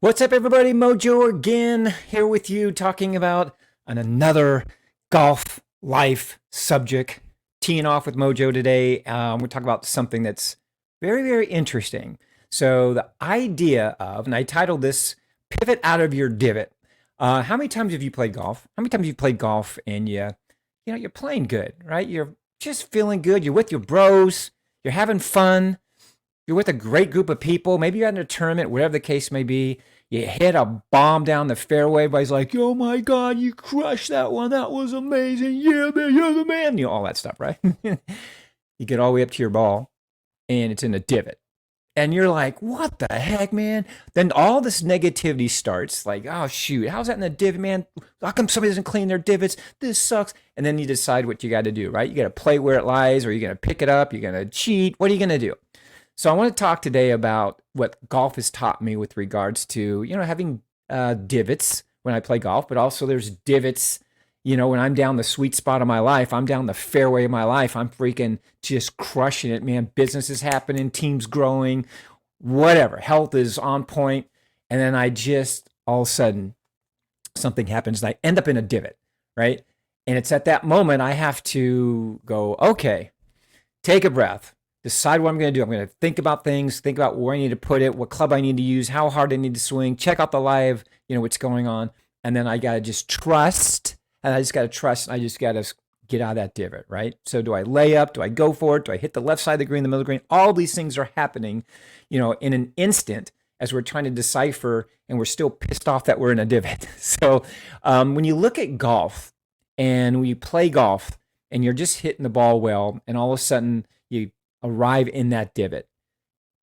What's up, everybody? Mojo again, here with you talking about another golf life subject. Teeing off with Mojo today. We're talking about something that's very, very interesting. So, the idea of, and I titled this Pivot Out of Your Divot. How many times have you played golf? How many times have you played golf and you're playing good, right? You're just feeling good. You're with your bros, you're having fun, you're with a great group of people. Maybe you're at a tournament, whatever the case may be. You hit a bomb down the fairway. Everybody's like, "Oh my God, you crushed that one. That was amazing. Yeah, man, you're the man." All that stuff, right? You get all the way up to your ball and it's in a divot. And you're like, "What the heck, man?" Then all this negativity starts like, "Oh, shoot, how's that in the divot, man? How come somebody doesn't clean their divots? This sucks." And then you decide what you got to do, right? You got to play where it lies, or you're going to pick it up. You're going to cheat. What are you going to do? So I want to talk today about what golf has taught me with regards to, having divots when I play golf, but also there's divots, when I'm down the sweet spot of my life, I'm down the fairway of my life, I'm freaking just crushing it, man. Business is happening, teams growing, whatever, health is on point, and then I just all of a sudden something happens and I end up in a divot, right? And it's at that moment I have to go, okay, take a breath, decide what I'm going to do. I'm going to think about things, think about where I need to put it, what club I need to use, how hard I need to swing, check out the live, what's going on. And then I got to just trust, and I just got to trust, and I just got to get out of that divot, right? So do I lay up? Do I go for it? Do I hit the left side of the green, the middle of the green? All these things are happening, in an instant as we're trying to decipher, and we're still pissed off that we're in a divot. So when you look at golf and when you play golf and you're just hitting the ball well, and all of a sudden you arrive in that divot,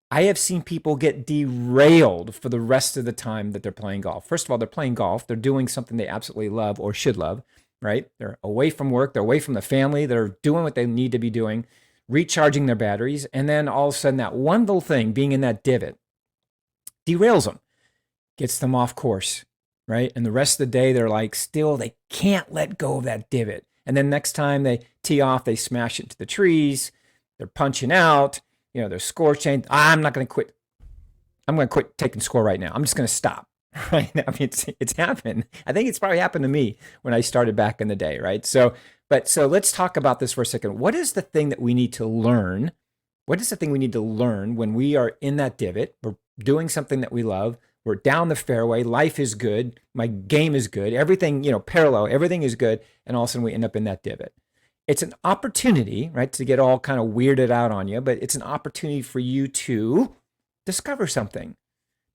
I have seen people get derailed for the rest of the time that they're playing golf. First of all, they're playing golf. They're doing something they absolutely love or should love, right? They're away from work. They're away from the family. They're doing what they need to be doing, recharging their batteries. And then all of a sudden, that one little thing, being in that divot, derails them, gets them off course, right? And the rest of the day, they're like, still, they can't let go of that divot. And then next time they tee off, they smash it into the trees. They're punching out, their score change. I'm not going to quit. I'm going to quit taking score right now. I'm just going to stop right now. I mean, it's happened. I think it's probably happened to me when I started back in the day, right? So let's talk about this for a second. What is the thing that we need to learn? What is the thing we need to learn when we are in that divot? We're doing something that we love. We're down the fairway. Life is good. My game is good. Everything, parallel. Everything is good. And all of a sudden we end up in that divot. It's an opportunity, right, to get all kind of weirded out on you, but it's an opportunity for you to discover something,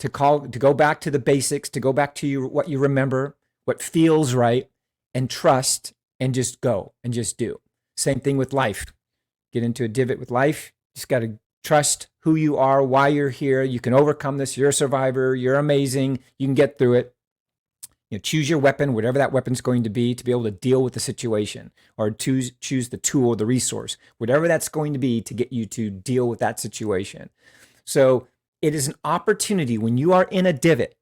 to go back to the basics, to go back to what you remember, what feels right, and trust, and just go and just do. Same thing with life. Get into a divot with life. Just got to trust who you are, why you're here. You can overcome this. You're a survivor. You're amazing. You can get through it. Choose your weapon, whatever that weapon's going to be able to deal with the situation, or choose the tool or the resource, whatever that's going to be to get you to deal with that situation. So it is an opportunity when you are in a divot,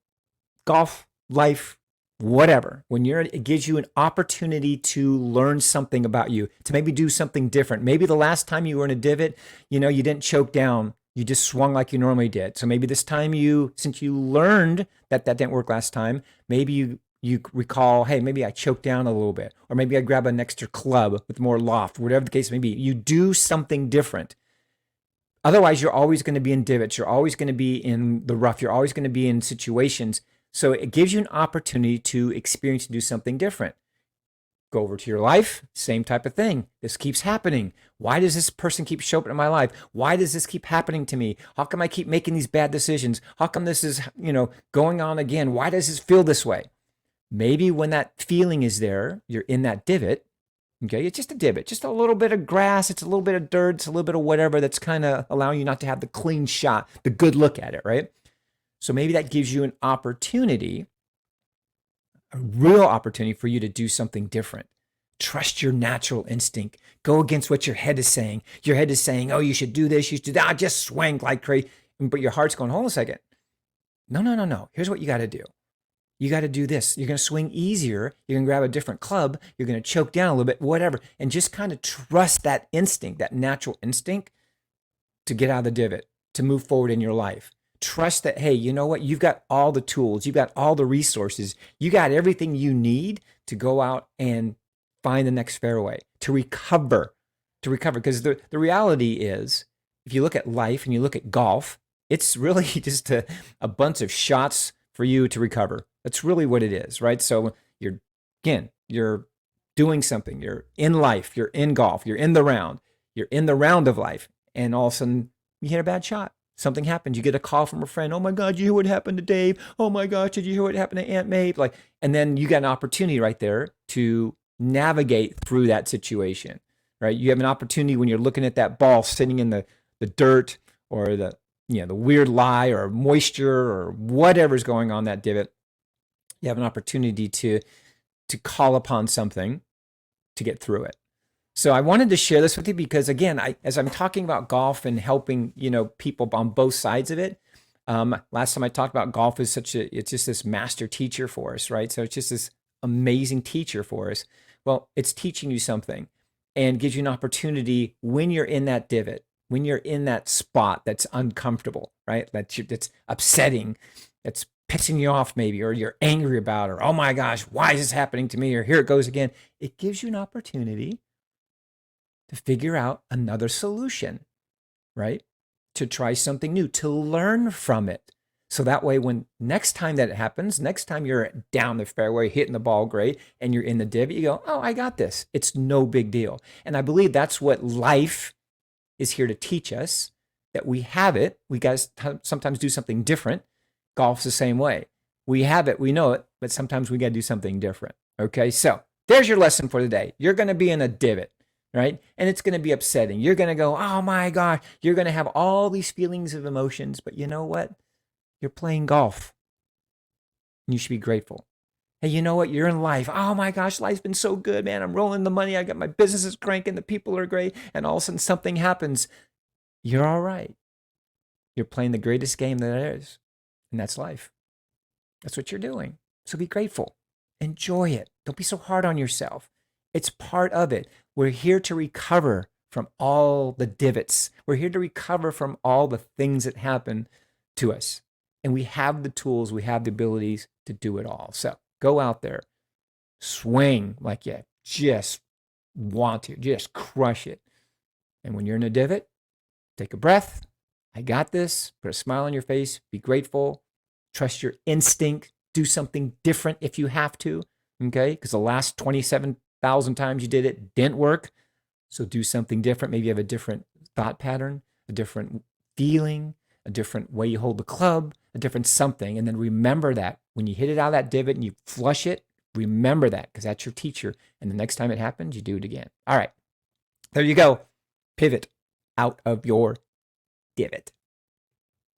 golf, life, whatever, it gives you an opportunity to learn something about you, to maybe do something different. Maybe the last time you were in a divot, you didn't choke down. You just swung like you normally did. So maybe this time since you learned that didn't work last time, maybe you recall, hey, maybe I choked down a little bit, or maybe I grab an extra club with more loft, whatever the case may be. You do something different. Otherwise, you're always going to be in divots. You're always going to be in the rough. You're always going to be in situations. So it gives you an opportunity to experience and do something different. Go over to your life, same type of thing. This keeps happening. Why does this person keep showing up in my life? Why does this keep happening to me? How come I keep making these bad decisions? How come this is, going on again? Why does this feel this way? Maybe when that feeling is there, you're in that divot. Okay, it's just a divot, just a little bit of grass. It's a little bit of dirt. It's a little bit of whatever that's kind of allowing you not to have the clean shot, the good look at it, right? So maybe that gives you an opportunity, a real opportunity for you to do something different. Trust your natural instinct. Go against what your head is saying. Your head is saying, oh, you should do this, you should do that. Just swing like crazy. But your heart's going, hold on a second. No. Here's what you got to do. You got to do this. You're going to swing easier. You're going to grab a different club. You're going to choke down a little bit, whatever. And just kind of trust that instinct, that natural instinct to get out of the divot, to move forward in your life. trust that, hey, you know what? You've got all the tools, you've got all the resources, you got everything you need to go out and find the next fairway, to recover. Because the reality is, if you look at life and you look at golf, it's really just a bunch of shots for you to recover. That's really what it is, right? So you're doing something, you're in life, you're in golf, you're in the round of life, and all of a sudden you hit a bad shot. Something happens. You get a call from a friend. Oh my God, you hear what happened to Dave? Oh my gosh, did you hear what happened to Aunt Maeve? Like, and then you got an opportunity right there to navigate through that situation, right? You have an opportunity when you're looking at that ball sitting in the dirt, or the weird lie or moisture or whatever's going on that divot. You have an opportunity to call upon something to get through it. So I wanted to share this with you because, again, as I'm talking about golf and helping, people on both sides of it. Last time I talked about golf is it's just this master teacher for us, right? So it's just this amazing teacher for us. Well, it's teaching you something and gives you an opportunity when you're in that divot, when you're in that spot that's uncomfortable, right? That's upsetting, that's pissing you off maybe, or you're angry about, or, oh my gosh, why is this happening to me? Or here it goes again. It gives you an opportunity to figure out another solution, right? To try something new, to learn from it. So that way, when next time that it happens, next time you're down the fairway, hitting the ball great, and you're in the divot, you go, oh, I got this. It's no big deal. And I believe that's what life is here to teach us, that we have it. We guys sometimes do something different. Golf's the same way. We have it, we know it, but sometimes we got to do something different. Okay, so there's your lesson for today. You're going to be in a divot, right? And it's going to be upsetting. You're going to go, oh my gosh, you're going to have all these feelings of emotions, but you know what? You're playing golf. And you should be grateful. Hey, you know what? You're in life. Oh my gosh, life's been so good, man. I'm rolling the money. I got my businesses cranking. The people are great. And all of a sudden something happens. You're all right. You're playing the greatest game there is. And that's life. That's what you're doing. So be grateful. Enjoy it. Don't be so hard on yourself. It's part of it. We're here to recover from all the divots. We're here to recover from all the things that happen to us. And we have the tools, we have the abilities to do it all. So go out there, swing like you just want to, just crush it. And when you're in a divot, take a breath. I got this. Put a smile on your face. Be grateful. Trust your instinct. Do something different if you have to, okay? Because the last 27,000 times you did it didn't work. So do something different. Maybe you have a different thought pattern, a different feeling, a different way you hold the club, a different something. And then remember that when you hit it out of that divot and you flush it, remember that, because that's your teacher. And the next time it happens, you do it again. All right. There you go. Pivot out of your divot.